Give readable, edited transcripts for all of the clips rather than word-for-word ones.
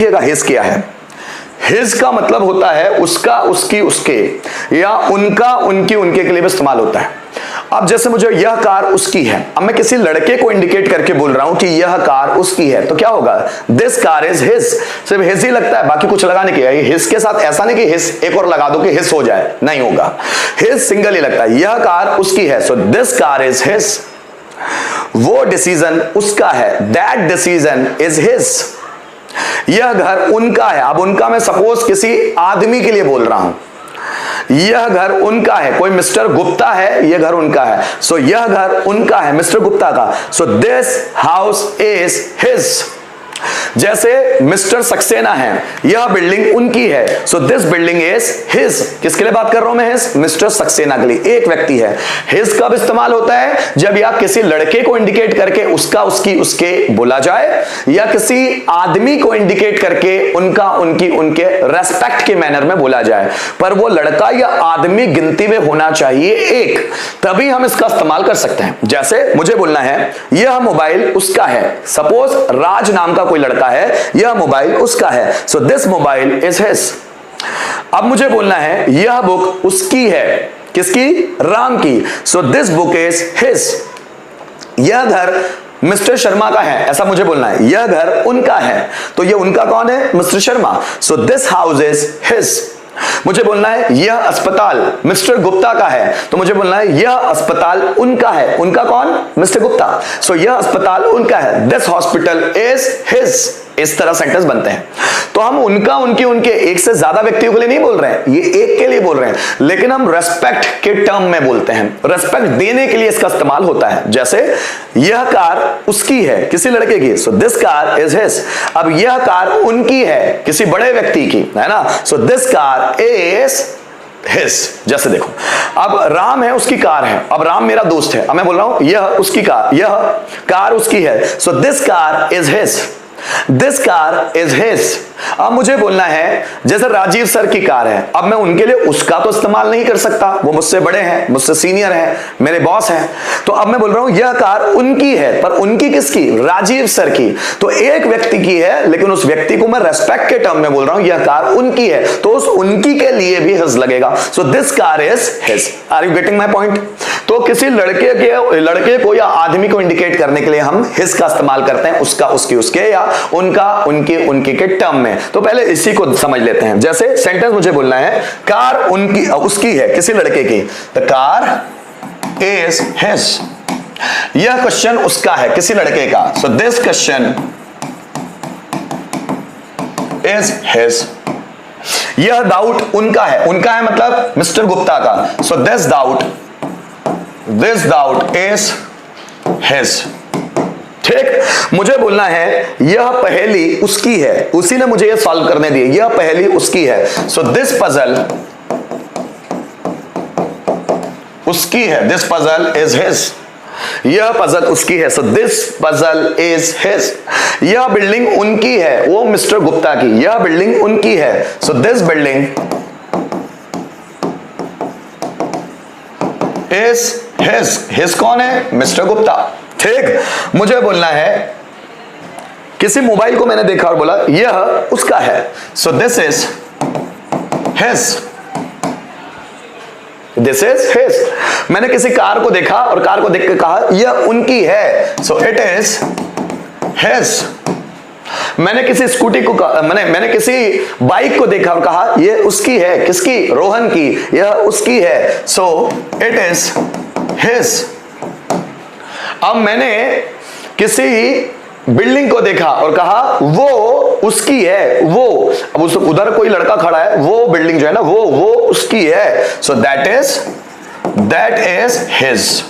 His क्या है? His का मतलब होता है उसका, उसकी, उसके, या उनका, उनकी, उनके के लिए भी इस्तेमाल होता है। अब जैसे मुझे यह कार उसकी है, अब मैं किसी लड़के को इंडिकेट करके बोल रहा हूं कि यह कार उसकी है, तो क्या होगा? This car is his. सिर्फ हिज ही लगता है, बाकी कुछ लगाने की है। हिज के साथ ऐसा नहीं कि हिज एक और लगा दो कि हिज हो जाए, नहीं होगा। हिज सिंगल ही लगता है। यह कार उसकी है, सो दिस कार इज हिज। वो डिसीजन उसका है, दैट डिसीजन इज हिज। यह घर उनका है, अब उनका मैं सपोज किसी आदमी के लिए बोल रहा हूं। यह घर उनका है, कोई मिस्टर गुप्ता है, यह घर उनका है, सो यह घर उनका है मिस्टर गुप्ता का, so this house is his. जैसे मिस्टर सक्सेना है, यह बिल्डिंग उनकी है, so this building is his. किसके लिए बात कर रहा हूं मैं? हिज, मिस्टर सक्सेना के लिए, एक व्यक्ति है। हिज कब इस्तेमाल होता है? जब या किसी लड़के को इंडिकेट करके उसका, उसकी, उसके बोला जाए, या किसी आदमी को इंडिकेट करके उनका, उनकी, उनके रेस्पेक्ट के मैनर में बोला जाए, पर वो लड़का या आदमी गिनती में होना चाहिए एक, तभी हम इसका इस्तेमाल कर सकते हैं। जैसे मुझे बोलना है यह मोबाइल उसका है, सपोज राज नाम का कोई लड़का है, यह मोबाइल उसका है, so this mobile is his. अब मुझे बोलना है यह बुक उसकी है, किसकी? राम की, so this book is his. यह घर मिस्टर शर्मा का है, ऐसा मुझे बोलना है। यह घर उनका है, तो यह उनका कौन है? Mister Sharma, so this house is his. मुझे बोलना है यह अस्पताल मिस्टर गुप्ता का है, तो मुझे बोलना है यह अस्पताल उनका है, उनका कौन? मिस्टर गुप्ता, सो यह अस्पताल उनका है, दिस हॉस्पिटल इज हिज। इस तरह सेंटेंस बनते हैं। तो हम उनका, उनकी, उनके, एक से ज्यादा व्यक्तियों के लिए नहीं बोल रहे हैं, ये एक के लिए बोल रहे हैं, लेकिन हम रेस्पेक्ट के टर्म में बोलते हैं, रेस्पेक्ट देने के लिए इसका इस्तेमाल होता है। जैसे यह कार उसकी है, किसी लड़के की, सो दिस कार इज हिज। अब यह कार उनकी है, किसी बड़े व्यक्ति की, है ना, सो दिस कार इज हिज। जैसे देखो, अब राम है, उसकी कार है, अब राम मेरा दोस्त है, अब मैं बोल रहा हूं यह उसकी कार, यह कार उसकी है, सो this car is his. This car is his. अब मुझे बोलना है जैसे राजीव सर की कार है, अब मैं उनके लिए उसका तो इस्तेमाल नहीं कर सकता, वो मुझसे बड़े हैं, मुझसे सीनियर हैं, मेरे बॉस हैं, तो अब मैं बोल रहा हूं यह कार उनकी है, पर उनकी किसकी? राजीव सर की। तो एक व्यक्ति की है, लेकिन उस व्यक्ति को मैं रेस्पेक्ट के टर्म में बोल रहा हूं यह कार उनकी है, तो उस उनकी के लिए भी हिज लगेगा, so this car is his. Are you getting my point? तो किसी लड़के को या आदमी को इंडिकेट करने के लिए हम हिज का इस्तेमाल करते हैं, उसका, उसकी, उसके, या उनका, उनके, उनके के टर्म में। तो पहले इसी को समझ लेते हैं। जैसे सेंटेंस मुझे बोलना है कार उनकी, उसकी है, किसी लड़के की, द कार इज हिज। यह क्वेश्चन उसका है, किसी लड़के का, so this question is his. यह डाउट उनका है, उनका है मतलब मिस्टर गुप्ता का, so this doubt is his. ठीक, मुझे बोलना है यह पहेली उसकी है, उसी ने मुझे यह सॉल्व करने दी, यह पहेली उसकी है, सो दिस पजल उसकी है, दिस पजल इज हिज। यह पजल उसकी है, so this puzzle is his. यह बिल्डिंग उनकी है, वो मिस्टर गुप्ता की, यह बिल्डिंग उनकी है, so this building is his. His कौन है? मिस्टर गुप्ता। ठीक, मुझे बोलना है किसी मोबाइल को मैंने देखा और बोला यह उसका है, so this is his, this is his. मैंने किसी कार को देखा और कार को देख के कहा यह उनकी है, सो इट इज हिज। मैंने किसी स्कूटी को मैंने किसी बाइक को देखा और कहा यह उसकी है, किसकी? रोहन की, यह उसकी है, सो इट इज हिज। अब मैंने किसी बिल्डिंग को देखा और कहा वो उसकी है, वो, अब उस उधर कोई लड़का खड़ा है, वो बिल्डिंग जो है ना, वो उसकी है, सो दैट इज हिज।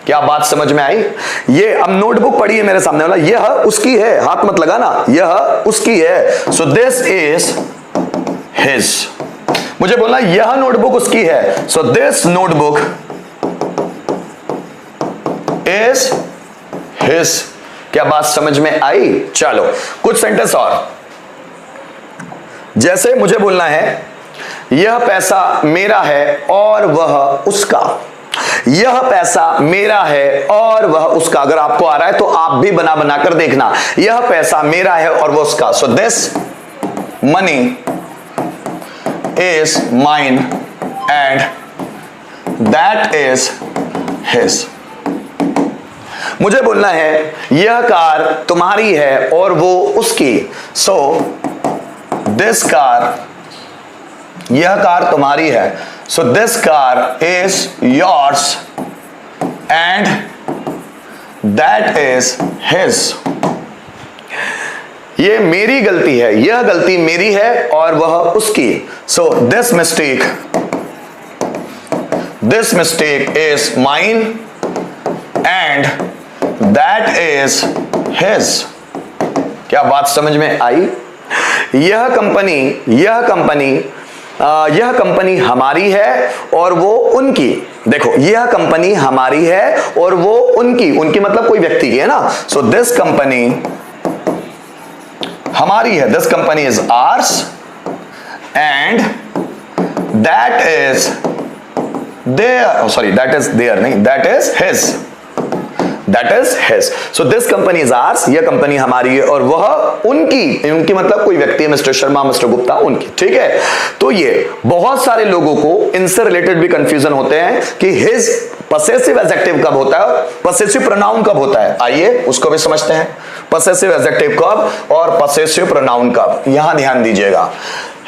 क्या बात समझ में आई? ये अब नोटबुक पड़ी है मेरे सामने वाला, यह उसकी है, हाथ मत लगाना, यह उसकी है, सो दिस इज हिज। मुझे बोलना यह नोटबुक उसकी है, so this notebook is his. क्या बात समझ में आई? चलो कुछ सेंटेंस और। जैसे मुझे बोलना है यह पैसा मेरा है और वह उसका, यह पैसा मेरा है और वह उसका। अगर आपको आ रहा है तो आप भी बना बना कर देखना, यह पैसा मेरा है और वह उसका, so this money is mine and that is his. मुझे बोलना है यह कार तुम्हारी है और वो उसकी। सो दिस कार, यह कार तुम्हारी है, सो this car is yours and that is his. ये मेरी गलती है, यह गलती मेरी है और वह उसकी। So this mistake is mine and that is his. क्या बात समझ में आई? यह कंपनी हमारी है और वो उनकी। देखो, यह कंपनी हमारी है और वो उनकी मतलब कोई व्यक्ति की है ना। सो दिस कंपनी हमारी है, this company is ours and that is theirs, sorry that is theirs नहीं, that is his, that is his. So this company is ours, यह कंपनी हमारी है और वह उनकी मतलब कोई व्यक्ति है, मिस्टर शर्मा, मिस्टर गुप्ता, उनकी। ठीक है, तो ये बहुत सारे लोगों को इनसे रिलेटेड भी कंफ्यूजन होते हैं कि हिज पसेसिव एडजेक्टिव कब होता है, पसेसिव प्रोनाउन कब होता है। आइए उसको भी समझते हैं, पसेसिव एडजेक्टिव कब और पसेसिव प्रोनाउन कब। यहां ध्यान दीजिएगा,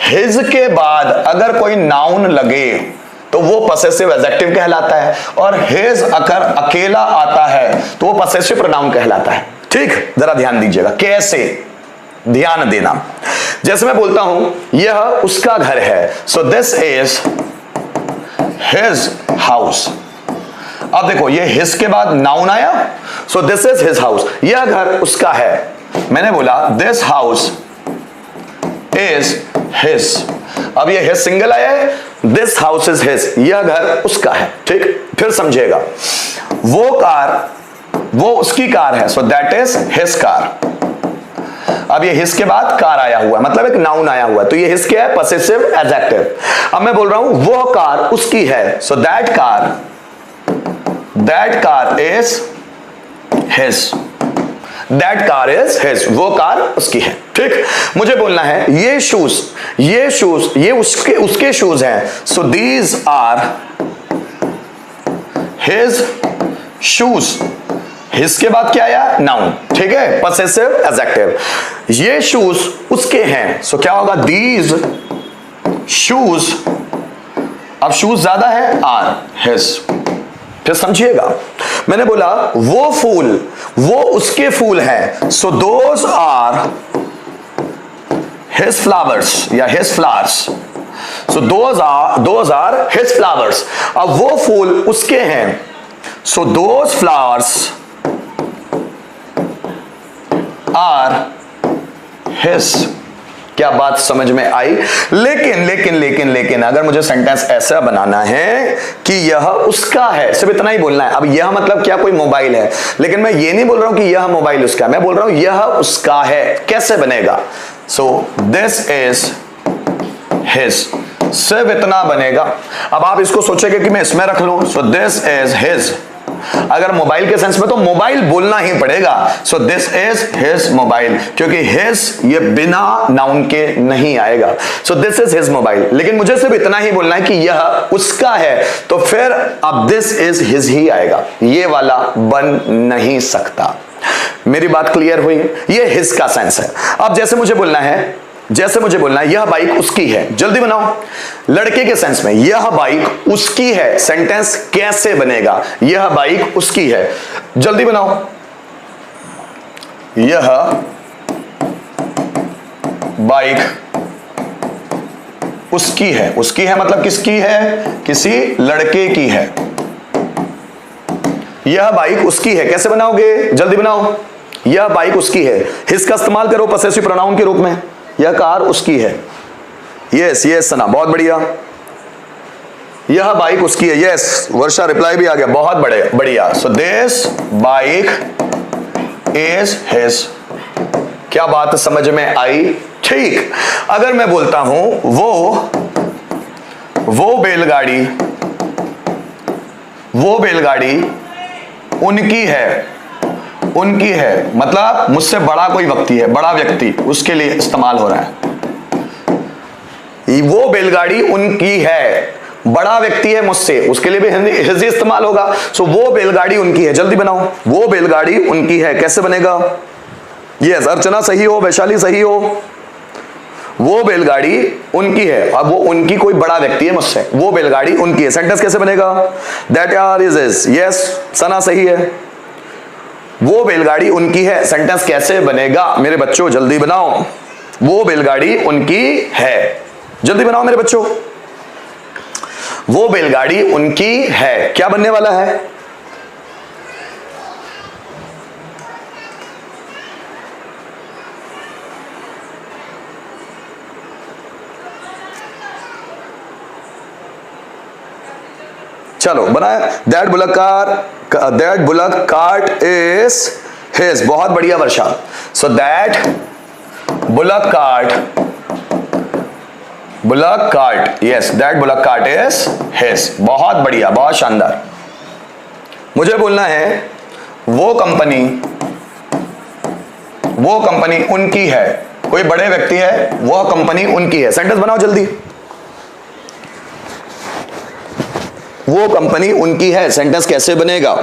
हिज के बाद अगर कोई नाउन लगे तो वो पसेसिव एडजेक्टिव कहलाता है, और हिज अगर अकेला आता है तो वो पसेसिव प्रोनाउन कहलाता है। ठीक, जरा ध्यान दीजिएगा कैसे, ध्यान देना। जैसे मैं बोलता हूं यह उसका घर है, so this is his house. अब देखो, ये हिज के बाद नाउन आया, so this is his house, यह घर उसका है। मैंने बोला दिस हाउस इज हिज। अब ये हिज सिंगल आया है, दिस हाउस इज हिज, यह घर उसका है। ठीक, फिर समझिएगा, वो कार वो उसकी कार है, so that is his car. अब ये हिज के बाद कार आया हुआ है, मतलब एक नाउन आया हुआ है, तो ये हिज क्या है, पसेसिव एडजेक्टिव। अब मैं बोल रहा हूं वो कार उसकी है, so that car is his, that car is his, वो कार उसकी है। ठीक, मुझे बोलना है ये शूज ये उसके शूज हैं, so these are his shoes. His के बाद क्या आया, नाउन। ठीक है, पसेसिव एडजेक्टिव। ये शूज उसके हैं, सो क्या होगा, दीज शूज। अब शूज ज्यादा है, आर हिज। फिर समझिएगा, मैंने बोला वो फूल वो उसके फूल हैं, so those are his flowers या his flowers, so those are his flowers. अब वो फूल उसके हैं, so those flowers are his. क्या बात समझ में आई? लेकिन अगर मुझे सेंटेंस ऐसा बनाना है कि यह उसका है, सिर्फ इतना ही बोलना है। अब यह मतलब क्या, कोई मोबाइल है, लेकिन मैं ये नहीं बोल रहा हूं कि यह मोबाइल उसका है, मैं बोल रहा हूं यह उसका है। कैसे बनेगा, सो दिस इज हिज, सिर्फ इतना बनेगा। अब आप इसको सोचेंगे कि मैं इसमें रख लूं, सो दिस इज हिज। अगर मोबाइल के सेंस में तो मोबाइल बोलना ही पड़ेगा, so this is his mobile, क्योंकि हिज ये बिना नाउन के नहीं आएगा। So this is his mobile, लेकिन मुझे सिर्फ इतना ही बोलना है कि यह उसका है, तो फिर अब दिस इज हिज ही आएगा, ये वाला बन नहीं सकता। मेरी बात क्लियर हुई? ये हिज का सेंस है। अब जैसे मुझे बोलना है यह बाइक उसकी है, जल्दी बनाओ। लड़के के सेंस में यह बाइक उसकी है, सेंटेंस कैसे बनेगा, यह बाइक उसकी है, जल्दी बनाओ। यह बाइक उसकी है मतलब किसकी है, किसी लड़के की है। यह बाइक उसकी है, कैसे बनाओगे, जल्दी बनाओ। यह बाइक उसकी है, हिज का इस्तेमाल करो पसेसिव प्रोनाउन के रूप में। यह कार उसकी है, यस सना, बहुत बढ़िया। यह बाइक उसकी है, यस वर्षा, रिप्लाई भी आ गया, बहुत बढ़िया। So this bike is his. क्या बात समझ में आई? ठीक, अगर मैं बोलता हूं वो बैलगाड़ी उनकी है मतलब मुझसे बड़ा कोई व्यक्ति है, बड़ा व्यक्ति, उसके लिए इस्तेमाल हो रहा है। वो बैलगाड़ी उनकी है, बड़ा व्यक्ति है मुझसे, उसके लिए भी हिज इस्तेमाल होगा। सो वो बैलगाड़ी उनकी है, जल्दी बनाओ, वो बैलगाड़ी उनकी है, कैसे बनेगा? यस, अर्चना सही हो, वैशाली सही हो, वो बैलगाड़ी उनकी है। अब वो उनकी कोई बड़ा व्यक्ति है मुझसे, वो बैलगाड़ी उनकी है, सेंटेंस कैसे बनेगा? That car is his. Yes, Sana सही है, वो बैलगाड़ी उनकी है, सेंटेंस कैसे बनेगा मेरे बच्चों? जल्दी बनाओ, वो बैलगाड़ी उनकी है, जल्दी बनाओ मेरे बच्चों, वो बैलगाड़ी उनकी है, क्या बनने वाला है? चलो बनाया, that bullock cart is his. बहुत बढ़िया Varsha. So that bullock cart, yes, that bullock cart is his. बहुत बढ़िया, बहुत शानदार। मुझे बोलना है वो कंपनी उनकी है, कोई बड़े व्यक्ति है, वो कंपनी उनकी है, सेंटेंस बनाओ जल्दी, वो कंपनी उनकी है, सेंटेंस कैसे बनेगा?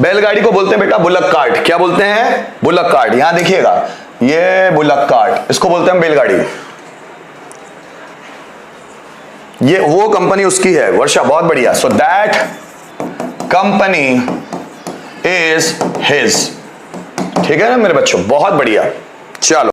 बैलगाड़ी को बोलते हैं बेटा बुलक कार्ट, क्या बोलते हैं? Bullock cart. यहां देखिएगा, ये बुलक कार्ट, इसको बोलते हैं बैलगाड़ी। ये वो कंपनी उसकी है, वर्षा बहुत बढ़िया। So that company is his. ठीक है ना मेरे बच्चों, बहुत बढ़िया। चलो